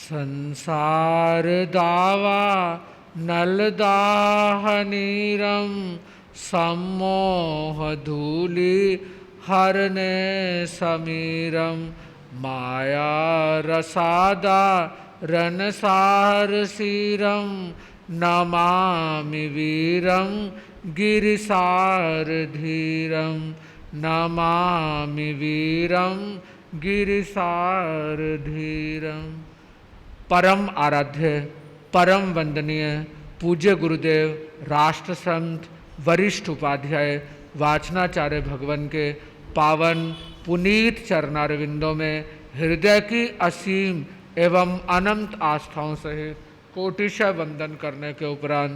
संसार दावा नलदाहनीरम सम्मोह धूलि हरने समीरम माया रसादा रनसार सीरम नमामि वीरम गिरिसार धीरम नमामि वीरम गिरिसार धीरम। परम आराध्य, परम वंदनीय पूज्य गुरुदेव, राष्ट्र संत, वरिष्ठ उपाध्याय वाचनाचार्य भगवान के पावन पुनीत चरणारविंदों में हृदय की असीम एवं अनंत आस्थाओं सहित कोटिशः वंदन करने के उपरांत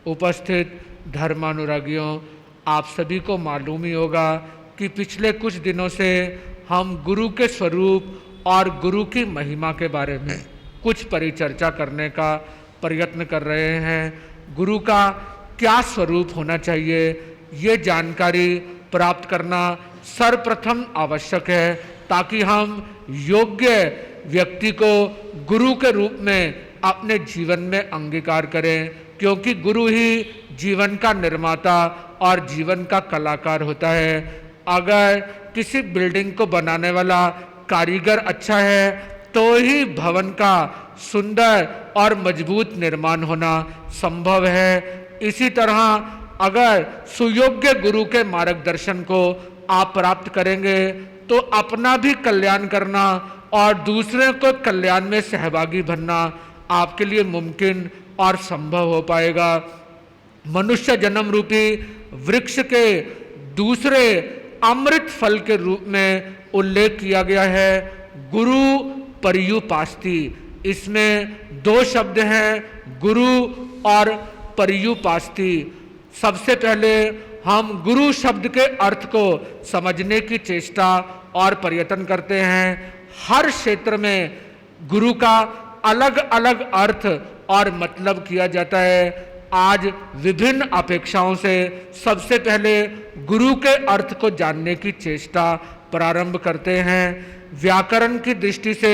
उपस्थित धर्मानुरागियों, आप सभी को मालूम ही होगा कि पिछले कुछ दिनों से हम गुरु के स्वरूप और गुरु की महिमा के बारे में कुछ परिचर्चा करने का प्रयत्न कर रहे हैं। गुरु का क्या स्वरूप होना चाहिए, ये जानकारी प्राप्त करना सर्वप्रथम आवश्यक है, ताकि हम योग्य व्यक्ति को गुरु के रूप में अपने जीवन में अंगीकार करें, क्योंकि गुरु ही जीवन का निर्माता और जीवन का कलाकार होता है। अगर किसी बिल्डिंग को बनाने वाला कारीगर अच्छा है तो ही भवन का सुंदर और मजबूत निर्माण होना संभव है। इसी तरह अगर सुयोग्य गुरु के मार्गदर्शन को आप प्राप्त करेंगे तो अपना भी कल्याण करना और दूसरे को कल्याण में सहभागी बनना आपके लिए मुमकिन और संभव हो पाएगा। मनुष्य जन्म रूपी वृक्ष के दूसरे अमृत फल के रूप में उल्लेख किया गया है गुरु पर्युपास्ति। इसमें दो शब्द हैं, गुरु और पर्युपास्ति। सबसे पहले हम गुरु शब्द के अर्थ को समझने की चेष्टा और प्रयत्न करते हैं। हर क्षेत्र में गुरु का अलग अलग अर्थ और मतलब किया जाता है। आज विभिन्न अपेक्षाओं से सबसे पहले गुरु के अर्थ को जानने की चेष्टा प्रारंभ करते हैं। व्याकरण की दृष्टि से,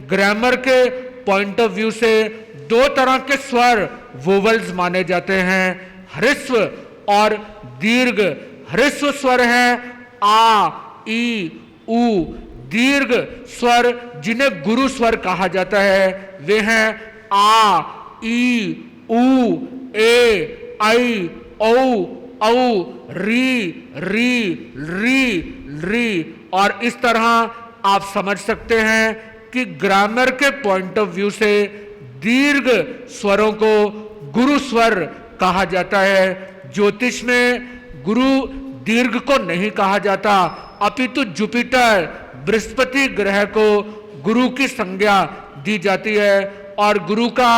ग्रामर के पॉइंट ऑफ व्यू से दो तरह के स्वर वोवल्स माने जाते हैं, ह्रस्व और दीर्घ। ह्रस्व स्वर है आ, ई, उ। दीर्घ स्वर जिन्हें गुरु स्वर कहा जाता है वे हैं आ, ई, उ, ए, ऐ, औ, औ, री, री, री, री। और इस तरह आप समझ सकते हैं कि ग्रामर के पॉइंट ऑफ व्यू से दीर्घ स्वरों को गुरु स्वर कहा जाता है। ज्योतिष में गुरु दीर्घ को नहीं कहा जाता, अपितु जुपिटर बृहस्पति ग्रह को गुरु की संज्ञा दी जाती है। और गुरु का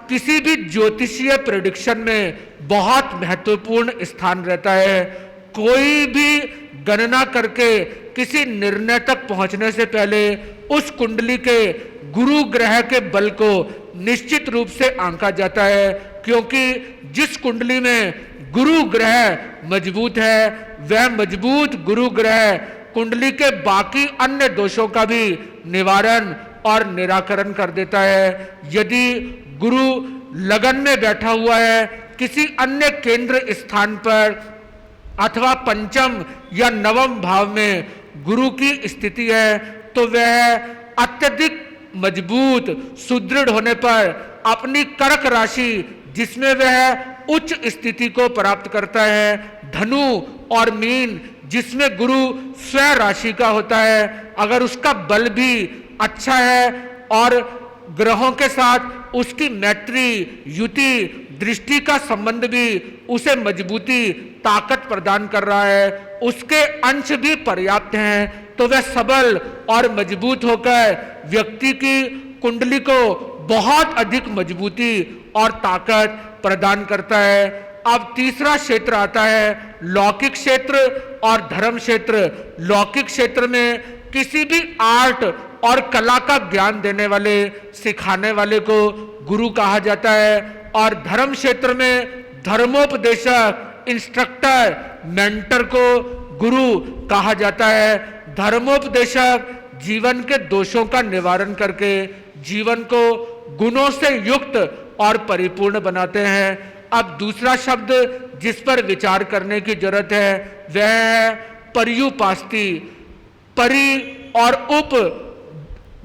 किसी भी ज्योतिषीय प्रेडिक्शन में बहुत महत्वपूर्ण स्थान रहता है। कोई भी गणना करके किसी निर्णय तक पहुंचने से पहले उस कुंडली के गुरु ग्रह के बल को निश्चित रूप से आंका जाता है, क्योंकि जिस कुंडली में गुरु ग्रह मजबूत है वह मजबूत गुरु ग्रह कुंडली के बाकी अन्य दोषों का भी निवारण और निराकरण कर देता है। यदि गुरु लगन में बैठा हुआ है किसी अन्य केंद्र स्थान पर अथवा पंचम या नवम भाव में गुरु की स्थिति है तो वह अत्यधिक मजबूत सुदृढ़ होने पर अपनी कर्क राशि जिसमें वह उच्च स्थिति को प्राप्त करता है, धनु और मीन जिसमें गुरु स्वयं राशि का होता है, अगर उसका बल भी अच्छा है और ग्रहों के साथ उसकी मैत्री, युति, दृष्टि का संबंध भी उसे मजबूती, ताकत प्रदान कर रहा है, उसके अंश भी पर्याप्त हैं, तो वह सबल और मजबूत होकर व्यक्ति की कुंडली को बहुत अधिक मजबूती और ताकत प्रदान करता है। अब तीसरा क्षेत्र आता है लौकिक क्षेत्र और धर्म क्षेत्र। लौकिक क्षेत्र में किसी भी आर्ट और कला का ज्ञान देने वाले, सिखाने वाले को गुरु कहा जाता है। और धर्म क्षेत्र में धर्मोपदेशक, इंस्ट्रक्टर, मेंटर को गुरु कहा जाता है। धर्मोपदेशक जीवन के दोषों का निवारण करके जीवन को गुणों से युक्त और परिपूर्ण बनाते हैं। अब दूसरा शब्द जिस पर विचार करने की जरूरत है वह है पर्युपास्ति। परि और उप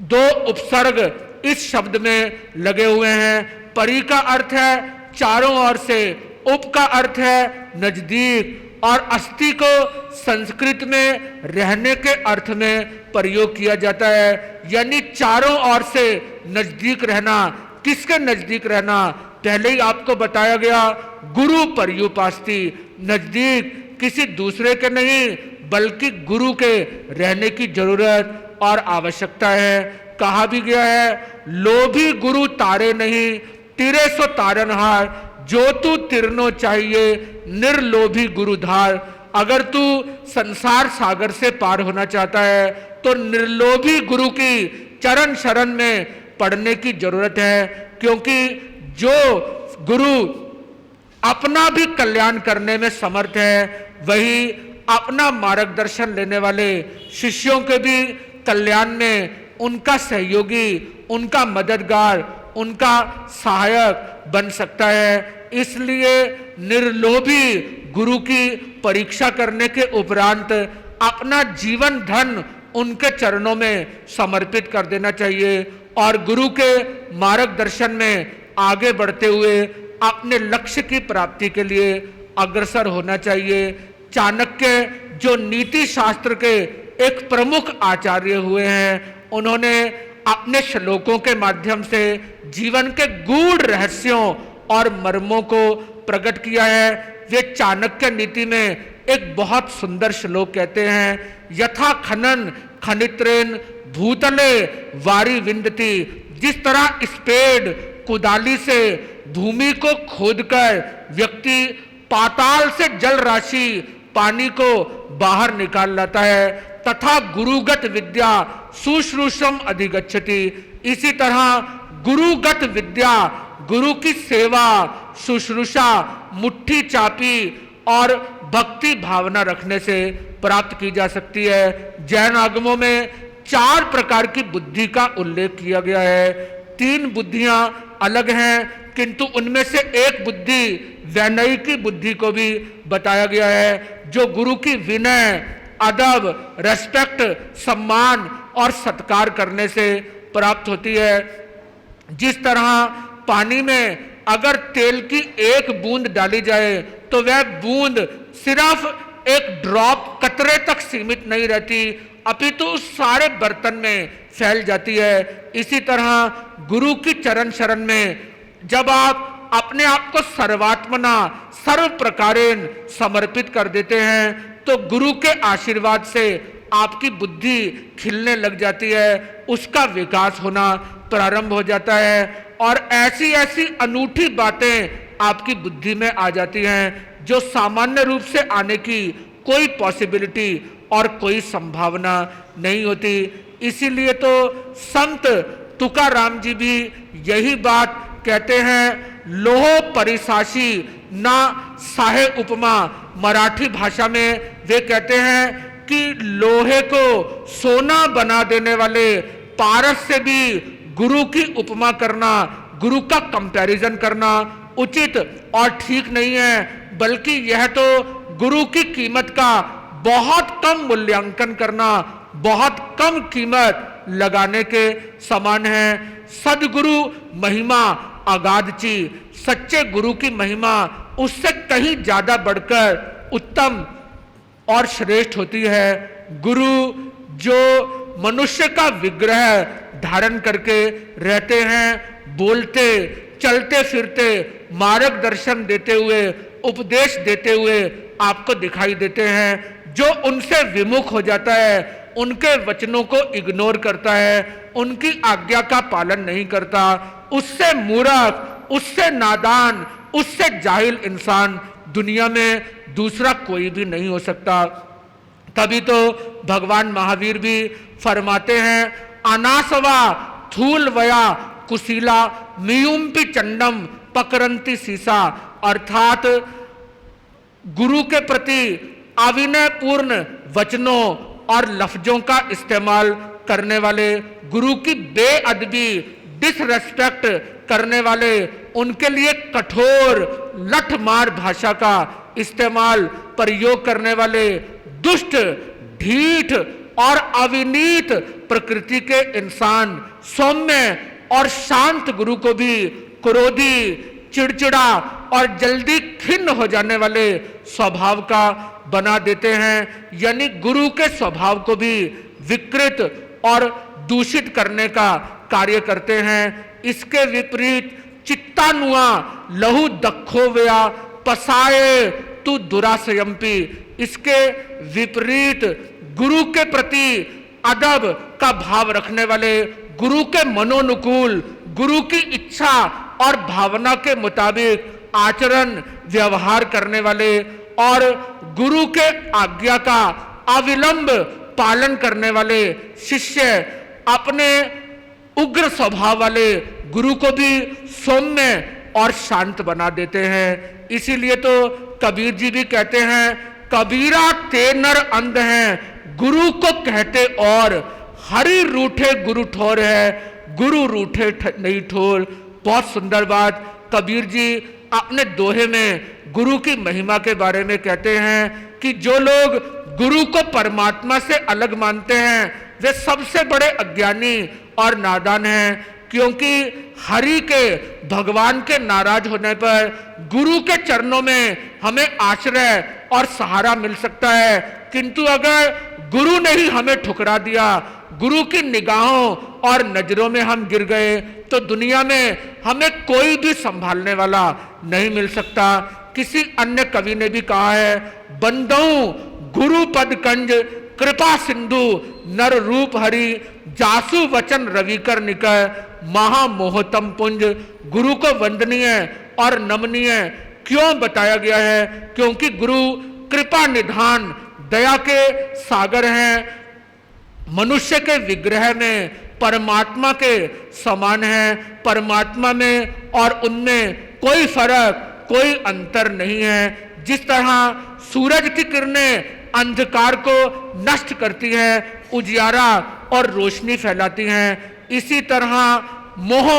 दो उपसर्ग इस शब्द में लगे हुए हैं। परि का अर्थ है चारों ओर से, उप का अर्थ है नजदीक, और अस्थि को संस्कृत में रहने के अर्थ में प्रयोग किया जाता है, यानी चारों ओर से नजदीक रहना। किसके नजदीक रहना? पहले ही आपको बताया गया, गुरु पर्युपास्ति, नजदीक किसी दूसरे के नहीं बल्कि गुरु के रहने की जरूरत और आवश्यकता है। कहा भी गया है, लोभी गुरु तारे नहीं, तिरे सो तारनहार, जो तू तिरनो चाहिए निर्लोभी गुरुधार। अगर तू संसार सागर से पार होना चाहता है तो निर्लोभी गुरु की चरण शरण में पढ़ने की जरूरत है, क्योंकि जो गुरु अपना भी कल्याण करने में समर्थ है वही अपना मार्गदर्शन लेने वाले शिष्यों के भी कल्याण में उनका सहयोगी, उनका मददगार, उनका सहायक बन सकता है। इसलिए निर्लोभी गुरु की परीक्षा करने के उपरांत अपना जीवन धन उनके चरणों में समर्पित कर देना चाहिए और गुरु के मार्गदर्शन में आगे बढ़ते हुए अपने लक्ष्य की प्राप्ति के लिए अग्रसर होना चाहिए। चाणक्य जो नीति शास्त्र के एक प्रमुख आचार्य हुए हैं, उन्होंने अपने श्लोकों के माध्यम से जीवन के गूढ़ रहस्यों और मर्मों को प्रकट किया है। वे चाणक्य नीति में एक बहुत सुंदर श्लोक कहते हैं, यथा खनन खनित्रेन भूतले वारी विंदती। जिस तरह स्पेड कुदाली से भूमि को खोदकर व्यक्ति पाताल से जल राशि पानी को बाहर निकाल लाता है, तथा गुरुगत विद्या शुश्रूषम अधिगच्छति। इसी तरह गुरुगत विद्या, गुरु की सेवा, शुश्रूषा, मुट्ठी चापी और भक्ति भावना रखने से प्राप्त की जा सकती है। जैन आगमों में 4 प्रकार की बुद्धि का उल्लेख किया गया है। 3 बुद्धियां अलग हैं, किंतु उनमें से एक बुद्धि वैनयी की बुद्धि को भी बताया गया है, जो गुरु की विनय, अदब, रेस्पेक्ट, सम्मान और सत्कार करने से प्राप्त होती है। जिस तरह पानी में अगर तेल की एक बूंद डाली जाए तो वह बूंद सिर्फ एक ड्रॉप कतरे तक सीमित नहीं रहती, अपितु उस सारे बर्तन में फैल जाती है। इसी तरह गुरु की चरण शरण में जब आप अपने आप को सर्वात्मना सर्व प्रकारेण समर्पित कर देते हैं तो गुरु के आशीर्वाद से आपकी बुद्धि खिलने लग जाती है, उसका विकास होना प्रारंभ हो जाता है और ऐसी ऐसी अनूठी बातें आपकी बुद्धि में आ जाती हैं जो सामान्य रूप से आने की कोई पॉसिबिलिटी और कोई संभावना नहीं होती। इसीलिए तो संत तुकाराम जी भी यही बात कहते हैं, लोहो परिसाशी ना साहे उपमा। मराठी भाषा में वे कहते हैं कि लोहे को सोना बना देने वाले पारस से भी गुरु की उपमा करना, गुरु का कंपैरिजन करना उचित और ठीक नहीं है, बल्कि यह तो गुरु की कीमत का बहुत कम मूल्यांकन करना, बहुत कम कीमत लगाने के समान है। सदगुरु महिमा अगाधची, सच्चे गुरु की महिमा उससे कहीं ज्यादा बढ़कर उत्तम और श्रेष्ठ होती है। गुरु जो मनुष्य का विग्रह धारण करके रहते हैं, बोलते, चलते फिरते, मार्गदर्शन देते हुए, उपदेश देते हुए आपको दिखाई देते हैं। जो उनसे विमुख हो जाता है, उनके वचनों को इग्नोर करता है, उनकी आज्ञा का पालन नहीं करता, उससे मूर्ख, उससे नादान, उससे जाहिल इंसान दुनिया में दूसरा कोई भी नहीं हो सकता। तभी तो भगवान महावीर भी फरमाते हैं, अनासवा थूल वया कुशीला मियुम्पि चंडम पकरंती सीसा। अर्थात गुरु के प्रति अविनय पूर्ण वचनों और लफ्जों का इस्तेमाल करने वाले, गुरु की बेअदबी, डिसरेस्पेक्ट करने वाले, उनके लिए कठोर लठमार भाषा का इस्तेमाल प्रयोग करने वाले, दुष्ट, ढीठ और अविनीत प्रकृति के इंसान सौम्य और शांत गुरु को भी क्रोधी, चिड़चिड़ा और जल्दी खिन्न हो जाने वाले स्वभाव का बना देते हैं। यानी गुरु के स्वभाव को भी विकृत और दूषित करने का कार्य करते हैं। इसके विपरीत चित्तानुआ लहु दक्षोव्या पसाए तू दुरासयम्पी, इसके विपरीत गुरु के प्रति अदब का भाव रखने वाले, गुरु के मनोनुकूल, गुरु की इच्छा और भावना के मुताबिक आचरण व्यवहार करने वाले और गुरु के आज्ञा का अविलंब पालन करने वाले शिष्य अपने उग्र स्वभाव वाले गुरु को भी सौम्य और शांत बना देते हैं। इसीलिए तो कबीर जी भी कहते हैं, कबीरा ते नर अंध हैं गुरु को कहते और, हरि रूठे गुरु ठोर है गुरु रूठे नहीं ठोर। बहुत सुंदर बात कबीर जी अपने दोहे में गुरु की महिमा के बारे में कहते हैं कि जो लोग गुरु को परमात्मा से अलग मानते हैं वे सबसे बड़े अज्ञानी और नादान हैं, क्योंकि हरि के, भगवान के नाराज होने पर गुरु के चरणों में हमें आश्रय और सहारा मिल सकता है, किंतु अगर गुरु ने ही हमें ठुकरा दिया, गुरु की निगाहों और नजरों में हम गिर गए, तो दुनिया में हमें कोई भी संभालने वाला नहीं मिल सकता। किसी अन्य कवि ने भी कहा है, बंदऊ गुरु पद कंज कृपा सिंधु नर रूप हरि जासु वचन रविकर निकय महामोहतम पुंज। गुरु को वंदनीय और नमनीय क्यों बताया गया है? क्योंकि गुरु कृपा निधान दया के सागर हैं, मनुष्य के विग्रह में परमात्मा के समान है। परमात्मा में और उनमें कोई फर्क, कोई अंतर नहीं है। जिस तरह सूरज की किरणें अंधकार को नष्ट करती हैं, उजियारा और रोशनी फैलाती हैं, इसी तरह मोह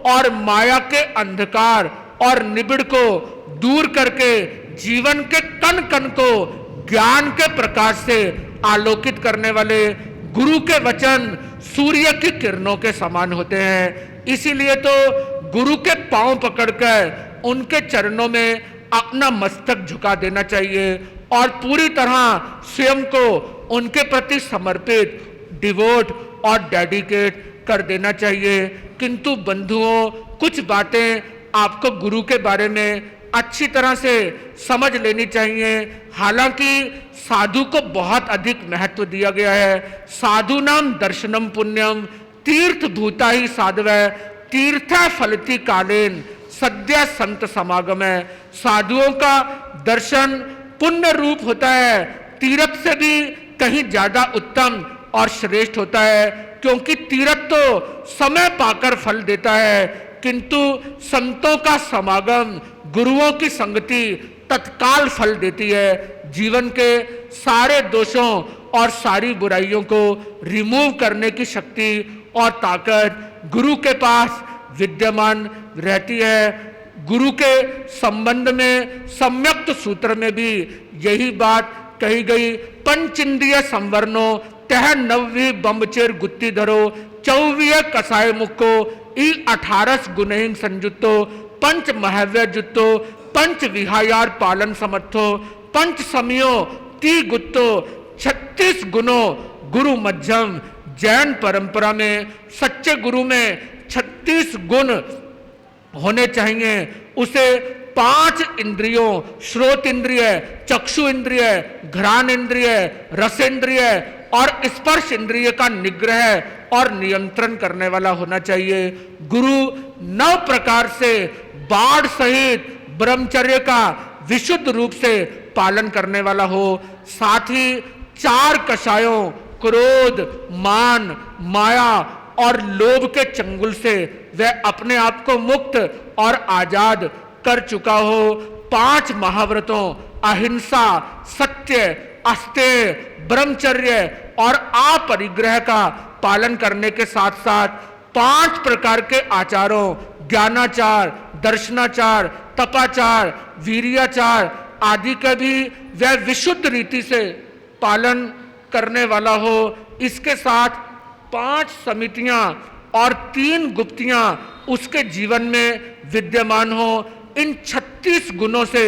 और माया के अंधकार और निबिड़ को दूर करके जीवन के कण कण को ज्ञान के प्रकाश से आलोकित करने वाले गुरु के वचन सूर्य की किरणों के समान होते हैं। इसीलिए तो गुरु के पांव पकड़कर उनके चरणों में अपना मस्तक झुका देना चाहिए और पूरी तरह स्वयं को उनके प्रति समर्पित, डिवोट और डेडिकेट कर देना चाहिए। किंतु बंधुओं, कुछ बातें आपको गुरु के बारे में अच्छी तरह से समझ लेनी चाहिए। हालांकि साधु को बहुत अधिक महत्व दिया गया है। साधु नाम दर्शनम पुण्यम तीर्थ भूता ही साधवै तीर्थ फलती कालेन सद्य संत समागम है। साधुओं का दर्शन पुण्य रूप होता है, तीर्थ से भी कहीं ज्यादा उत्तम और श्रेष्ठ होता है, क्योंकि तीर्थ तो समय पाकर फल देता है, किंतु संतों का समागम, गुरुओं की संगति तत्काल फल देती है। जीवन के सारे दोषों और सारी बुराइयों को रिमूव करने की शक्ति और ताकत गुरु के पास विद्यमान रहती है। गुरु के संबंध में सम्यक्त सूत्र में भी यही बात कही गई। पंचिंद्रिय संवरणो तह नव्वी बम्बचेर गुत्ती धरो चौवीय कसाय मुक्को ई 18 गुणहिं संयुक्तो पंच महव्य जुत्तो पंच विहायार पालन समर्थो पंच समियो ती गुत्तो 36 गुणों गुरु मध्यम। जैन परंपरा में सच्चे गुरु में 36 गुण होने चाहिए। उसे 5 इंद्रियों, श्रोत इंद्रिय, चक्षु इंद्रिय, घ्राण इंद्रिय, रसेंद्रिय और स्पर्श इंद्रिय का निग्रह और नियंत्रण करने वाला होना चाहिए। गुरु 9 प्रकार से बाढ़ सहित ब्रह्मचर्य का विशुद्ध रूप से पालन करने वाला हो। साथ ही 4 कषायों क्रोध, मान, माया और लोभ के चंगुल से वह अपने आप को मुक्त और आजाद कर चुका हो। 5 महाव्रतों अहिंसा, सत्य, अस्तेय, ब्रह्मचर्य और अपरिग्रह का पालन करने के साथ साथ 5 प्रकार के आचारों, ज्ञानाचार, दर्शनाचार, तपाचार, वीर्याचार आदि का भी वह विशुद्ध रीति से पालन करने वाला हो। इसके साथ 5 समितियां और 3 गुप्तियां उसके जीवन में विद्यमान हो। इन 36 गुणों से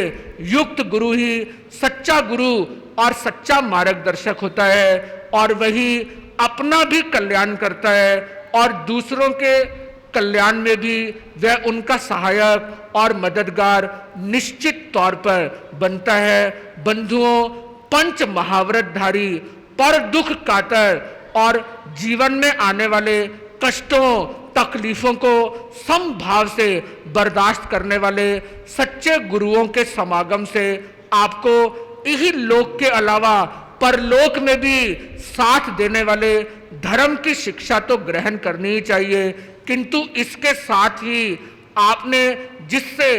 युक्त गुरु ही सच्चा गुरु और सच्चा मार्गदर्शक होता है, और वही अपना भी कल्याण करता है और दूसरों के कल्याण में भी वह उनका सहायक और मददगार निश्चित तौर पर बनता है। बंधुओं, पंच महाव्रतधारी, पर दुख कातर और जीवन में आने वाले कष्टों तकलीफों को समभाव से बर्दाश्त करने वाले सच्चे गुरुओं के समागम से आपको यही लोक के अलावा परलोक में भी साथ देने वाले धर्म की शिक्षा तो ग्रहण करनी ही चाहिए, किंतु इसके साथ ही आपने जिससे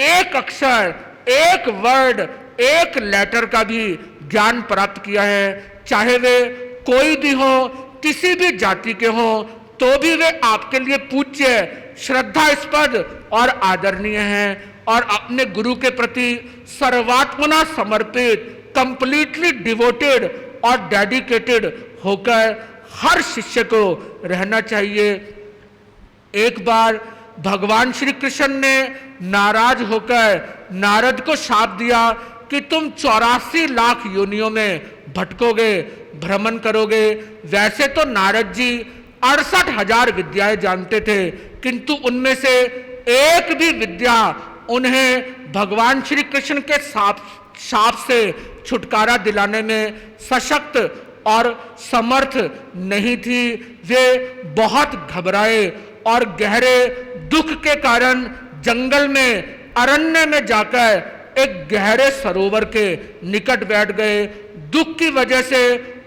एक अक्षर, एक वर्ड, एक लेटर का भी ज्ञान प्राप्त किया है, चाहे वे कोई भी हो, किसी भी जाति के हो, तो भी वे आपके लिए पूज्य, श्रद्धास्पद और आदरणीय हैं, और अपने गुरु के प्रति सर्वात्मना समर्पित, कंप्लीटली डिवोटेड और डेडिकेटेड होकर हर शिष्य को रहना चाहिए। एक बार भगवान श्री कृष्ण ने नाराज होकर नारद को शाप दिया कि तुम 84 लाख योनियों में भटकोगे, भ्रमण करोगे। वैसे तो नारद जी 68,000 विद्याएं जानते थे, किंतु उनमें से एक भी विद्या उन्हें भगवान श्री कृष्ण के शाप से छुटकारा दिलाने में सशक्त और समर्थ नहीं थी। वे बहुत घबराए और गहरे दुख के कारण जंगल में, अरण्य में जाकर एक गहरे सरोवर के निकट बैठ गए। दुख की वजह से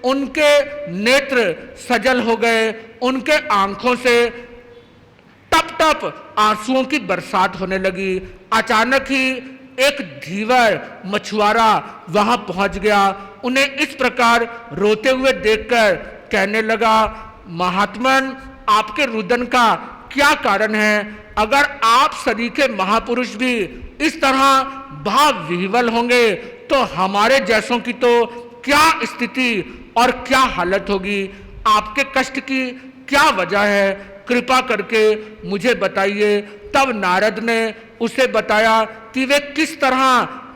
उनके नेत्र सजल हो गए, उनके आंखों से टप टप आंसुओं की बरसात होने लगी। अचानक ही एक धीवर मछुआरा वहां पहुंच गया। उन्हें इस प्रकार रोते हुए देखकर कहने लगा, महात्मन, आपके रुदन का क्या कारण है? अगर आप सरीखे महापुरुष भी इस तरह भाव विह्वल होंगे तो हमारे जैसों की तो क्या स्थिति और क्या हालत होगी? आपके कष्ट की क्या वजह है? कृपा करके मुझे बताइए। तब नारद ने उसे बताया कि वे किस तरह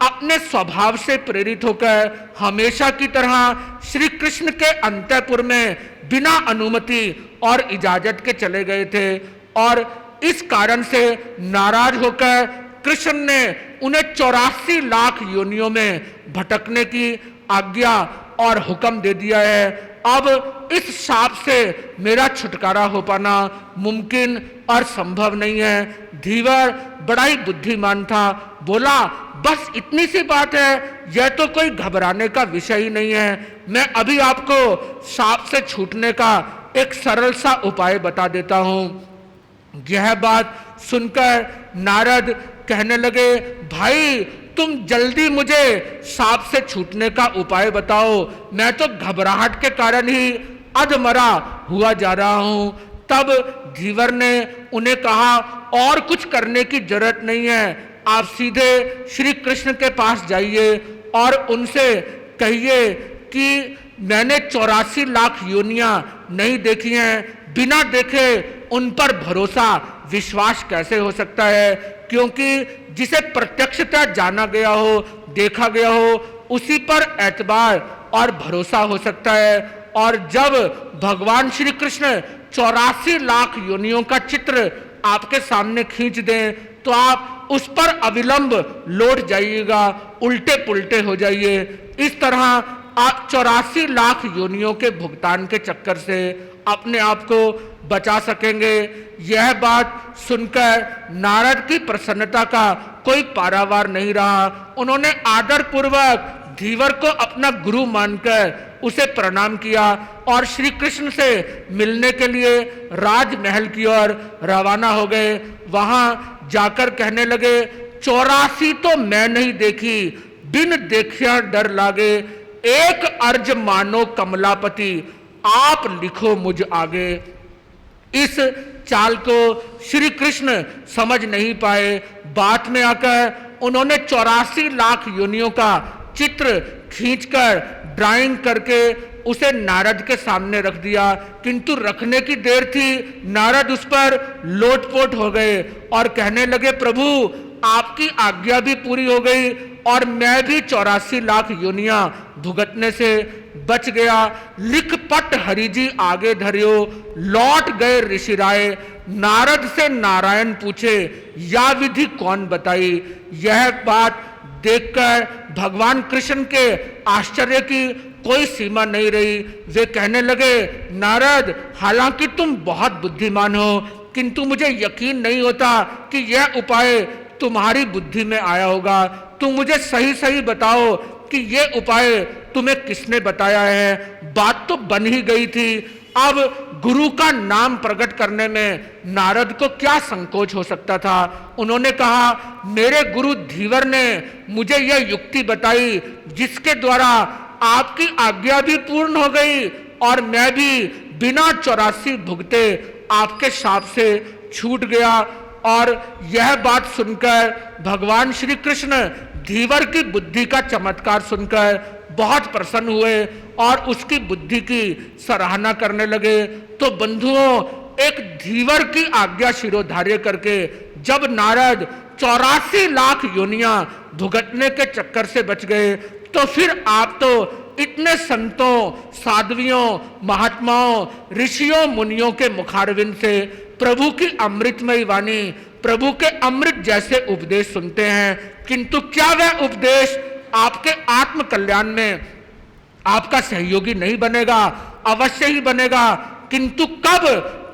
अपने स्वभाव से प्रेरित होकर हमेशा की तरह श्री कृष्ण के अंतःपुर में बिना अनुमति और इजाजत के चले गए थे, और इस कारण से नाराज होकर कृष्ण ने उन्हें 84 लाख योनियों में भटकने की आज्ञा और हुक्म दे दिया है। अब इस शाप से मेरा छुटकारा हो पाना मुमकिन और संभव नहीं है। धीवर बड़ा ही बुद्धिमान था, बोला, बस इतनी सी बात है, यह तो कोई घबराने का विषय ही नहीं है। मैं अभी आपको शाप से छूटने का एक सरल सा उपाय बता देता हूं। यह बात सुनकर नारद कहने लगे, भाई तुम जल्दी मुझे शाप से छूटने का उपाय बताओ, मैं तो घबराहट के कारण ही अधमरा हुआ जा रहा हूं। तब धीवर ने उन्हें कहा, और कुछ करने की जरूरत नहीं है, आप सीधे श्री कृष्ण के पास जाइए और उनसे कहिए कि मैंने 84 लाख योनियां नहीं देखी हैं, बिना देखे उन पर भरोसा विश्वास कैसे हो सकता है? क्योंकि जिसे प्रत्यक्षता जाना गया हो, देखा गया हो, उसी पर एतबार और भरोसा हो सकता है। और जब भगवान श्री कृष्ण 84 लाख योनियों का चित्र आपके सामने खींच दें तो आप उस पर अविलंब लौट जाइएगा, उल्टे पुल्टे हो जाइए। इस तरह आप 84 लाख योनियों के भुगतान के चक्कर से अपने आप को बचा सकेंगे। यह बात सुनकर नारद की प्रसन्नता का कोई पारावार नहीं रहा। उन्होंने आदर पूर्वक धीवर को अपना गुरु मानकर उसे प्रणाम किया और श्री कृष्ण से मिलने के लिए राजमहल की ओर रवाना हो गए। वहां जाकर कहने लगे, 84 तो मैं नहीं देखी, बिन देखिया डर लागे, एक अर्ज मानो कमलापति, आप लिखो मुझ आगे। इस चाल को श्री कृष्ण समझ नहीं पाए। बात में आकर उन्होंने 84 लाख योनियों का चित्र खींचकर ड्राइंग करके उसे नारद के सामने रख दिया, किंतु रखने की देर थी, नारद उस पर लोटपोट हो गए और कहने लगे, प्रभु आपकी आज्ञा भी पूरी हो गई और मैं भी 84 लाख योनियां भुगतने से बच गया। लिख पट हरि जी आगे धरियो, लौट गए ऋषिराय। नारद से नारायण पूछे, या विधि कौन बताई। यह बात देखकर भगवान कृष्ण के आश्चर्य की कोई सीमा नहीं रही। वे कहने लगे, नारद हालांकि तुम बहुत बुद्धिमान हो, किंतु मुझे यकीन नहीं होता कि यह उपाय तुम्हारी बुद्धि में आया होगा। तुम मुझे सही सही बताओ कि यह उपाय तुम्हें किसने बताया है। बात तो बन ही गई थी, अब गुरु का नाम प्रकट करने में नारद को क्या संकोच हो सकता था। उन्होंने कहा, मेरे गुरु धीवर ने मुझे यह युक्ति बताई जिसके द्वारा आपकी आज्ञा भी पूर्ण हो गई और मैं भी बिना 84 भुगते आपके शाप से छूट गया। और यह बात सुनकर भगवान श्री कृष्ण धीवर की बुद्धि का चमत्कार सुनकर बहुत प्रसन्न हुए और उसकी बुद्धि की सराहना करने लगे। तो बंधुओं, एक धीवर की आज्ञा शिरोधार्य करके जब नारद 84 लाख योनियां भुगतने के चक्कर से बच गए, तो फिर आप तो इतने संतों, साध्वियों, महात्माओं, ऋषियों, मुनियों के मुखारविंद से प्रभु की अमृतमयी वाणी, प्रभु के अमृत जैसे उपदेश सुनते हैं, किंतु क्या वह उपदेश आपके आत्म कल्याण में आपका सहयोगी नहीं बनेगा? अवश्य ही बनेगा, किंतु कब?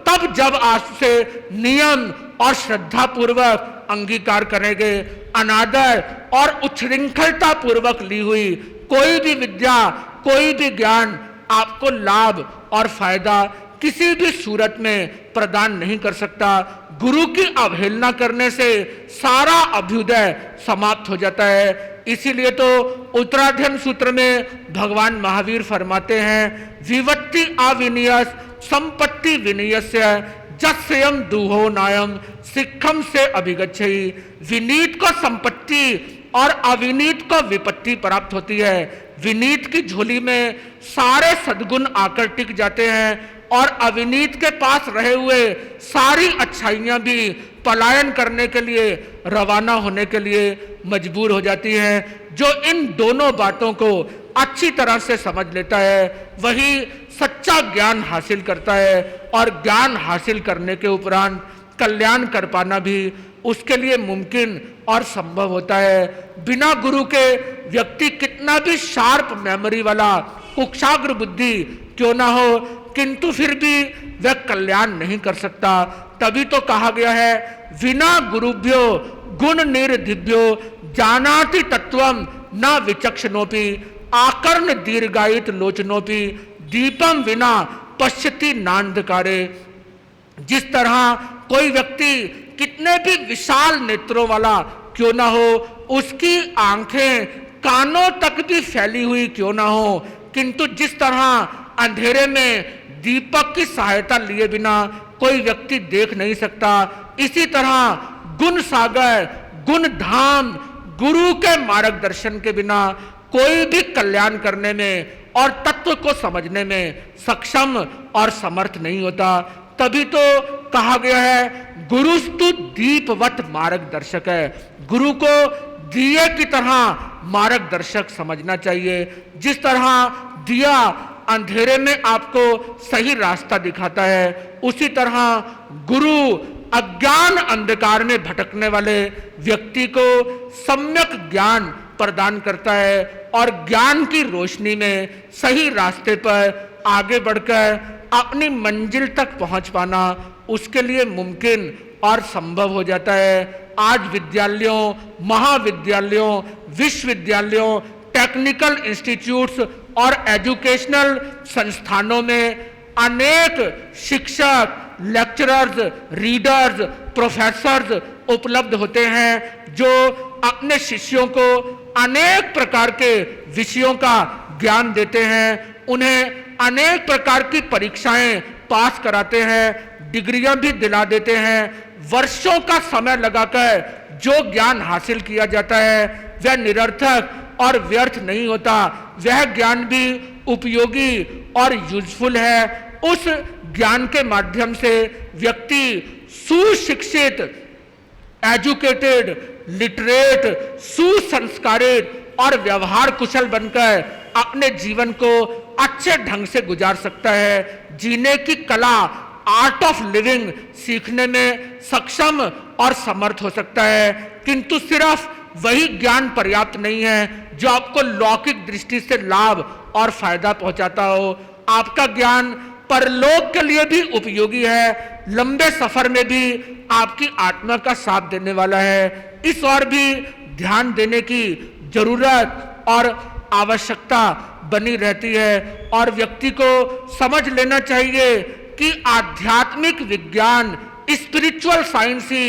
तब जब आपसे नियम और श्रद्धा पूर्वक अंगीकार करेंगे। अनादर और उच्छृंखलता पूर्वक ली हुई कोई भी विद्या, कोई भी ज्ञान आपको लाभ और फायदा किसी भी सूरत में प्रदान नहीं कर सकता। गुरु की अवहेलना करने से सारा अभ्युदय समाप्त हो जाता है। इसीलिए तो उत्तराध्ययन सूत्र में भगवान महावीर फरमाते हैं, विवत्ति अविनियस संपत्ति विनियस्य जस्यम दुहो नायम सिक्खम से अभिगच्छति। विनीत को संपत्ति और अविनीत को विपत्ति प्राप्त होती है। विनीत की झोली में सारे सद्गुण आकर टिक जाते हैं और अविनीत के पास रहे हुए सारी अच्छाइयां भी पलायन करने के लिए, रवाना होने के लिए मजबूर हो जाती हैं। जो इन दोनों बातों को अच्छी तरह से समझ लेता है वही सच्चा ज्ञान हासिल करता है और ज्ञान हासिल करने के उपरांत कल्याण कर पाना भी उसके लिए मुमकिन और संभव होता है। बिना गुरु के व्यक्ति कितना भी शार्प मेमोरी वाला, कुक्षाग्र बुद्धि क्यों ना हो, किंतु फिर भी वह कल्याण नहीं कर सकता। तभी तो कहा गया है, विना गुरुभ्यो गुण निर्दिभ्यो जानाति तत्वम न विचक्षणोपि आकर्ण दीर्घायित लोचनोपि दीपम विना पश्यति नांधकारे। जिस तरह कोई व्यक्ति कितने भी विशाल नेत्रों वाला क्यों ना हो, उसकी आंखें कानों तक भी फैली हुई क्यों ना हो, किंतु जिस तरह अंधेरे में दीपक की सहायता लिए बिना कोई व्यक्ति देख नहीं सकता, इसी तरह गुण सागर, गुण धाम, गुरु के मार्गदर्शन के बिना कोई भी कल्याण करने में और तत्व को समझने में सक्षम और समर्थ नहीं होता। तभी तो कहा गया है, गुरुस्तु दीपवत मार्गदर्शक है। गुरु को दिए की तरह मार्गदर्शक समझना चाहिए। जिस तरह दिया अंधेरे में आपको सही रास्ता दिखाता है, उसी तरह गुरु अज्ञान अंधकार में भटकने वाले व्यक्ति को सम्यक ज्ञान प्रदान करता है और ज्ञान की रोशनी में सही रास्ते पर आगे बढ़कर अपनी मंजिल तक पहुंच पाना उसके लिए मुमकिन और संभव हो जाता है। आज विद्यालयों, महाविद्यालयों, विश्वविद्यालयों, टेक्निकल इंस्टीट्यूट्स और एजुकेशनल संस्थानों में अनेक शिक्षक, लेक्चरर्स, रीडर्स, प्रोफेसर्स उपलब्ध होते हैं जो अपने शिष्यों को अनेक प्रकार के विषयों का ज्ञान देते हैं, उन्हें अनेक प्रकार की परीक्षाएं पास कराते हैं, डिग्रियां भी दिला देते हैं। वर्षों का समय लगाकर जो ज्ञान हासिल किया जाता है वह निरर्थक और व्यर्थ नहीं होता, वह ज्ञान भी उपयोगी और यूजफुल है। उस ज्ञान के माध्यम से व्यक्ति सुशिक्षित, एजुकेटेड, लिटरेट, सुसंस्कारित और व्यवहार कुशल बनकर अपने जीवन को अच्छे ढंग से गुजार सकता है। जीने की कला, आर्ट ऑफ लिविंग सीखने में सक्षम और समर्थ हो सकता है। किंतु सिर्फ वही ज्ञान पर्याप्त नहीं है जो आपको लौकिक दृष्टि से लाभ और फायदा पहुंचाता हो। आपका ज्ञान परलोक के लिए भी उपयोगी है, लंबे सफर में भी आपकी आत्मा का साथ देने वाला है। इस ओर भी ध्यान देने की जरूरत और आवश्यकता बनी रहती है और व्यक्ति को समझ लेना चाहिए कि आध्यात्मिक विज्ञान, स्पिरिचुअल साइंस ही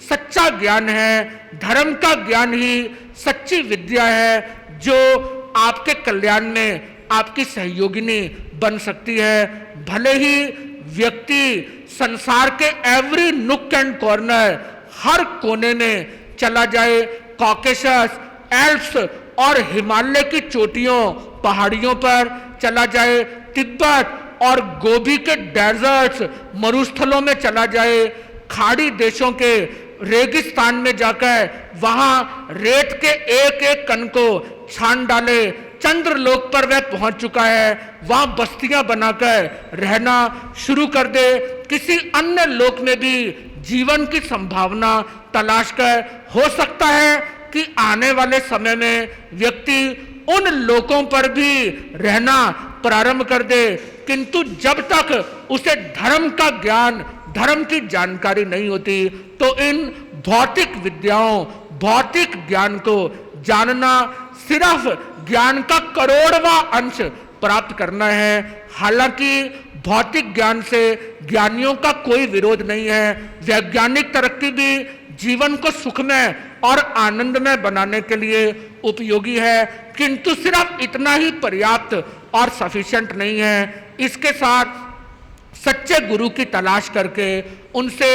सच्चा ज्ञान है। धर्म का ज्ञान ही सच्ची विद्या है जो आपके कल्याण में आपकी सहयोगिनी बन सकती है। भले ही व्यक्ति संसार के एवरी नुक एंड कॉर्नर, हर कोने में चला जाए, कॉकेशस, एल्प्स और हिमालय की चोटियों, पहाड़ियों पर चला जाए, तिब्बत और गोबी के डेजर्ट्स, मरुस्थलों में चला जाए, खाड़ी देशों के रेगिस्तान में जाकर वहां रेत के एक एक कण को छान डाले, चंद्रलोक पर वह पहुंच चुका है, वहां बस्तियां बनाकर रहना शुरू कर दे, किसी अन्य लोक में भी जीवन की संभावना तलाश कर, हो सकता है कि आने वाले समय में व्यक्ति उन लोकों पर भी रहना प्रारंभ कर दे। किंतु जब तक उसे धर्म का ज्ञान, धर्म की जानकारी नहीं होती तो इन भौतिक विद्याओं, भौतिक ज्ञान को जानना सिर्फ ज्ञान का करोड़वां अंश प्राप्त करना है। हालांकि भौतिक ज्ञान से ज्ञानियों का कोई विरोध नहीं है। वैज्ञानिक तरक्की भी जीवन को सुखमय और आनंदमय बनाने के लिए उपयोगी है, किंतु सिर्फ इतना ही पर्याप्त और सफिशिएंट नहीं है। इसके साथ सच्चे गुरु की तलाश करके उनसे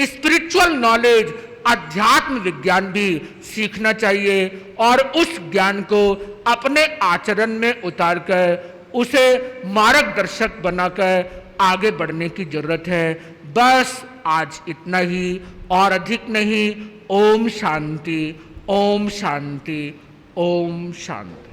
स्पिरिचुअल नॉलेज, अध्यात्म विज्ञान भी सीखना चाहिए और उस ज्ञान को अपने आचरण में उतारकर उसे मार्गदर्शक बनाकर आगे बढ़ने की जरूरत है। बस आज इतना ही और अधिक नहीं। ओम शांति, ओम शांति, ओम शांति।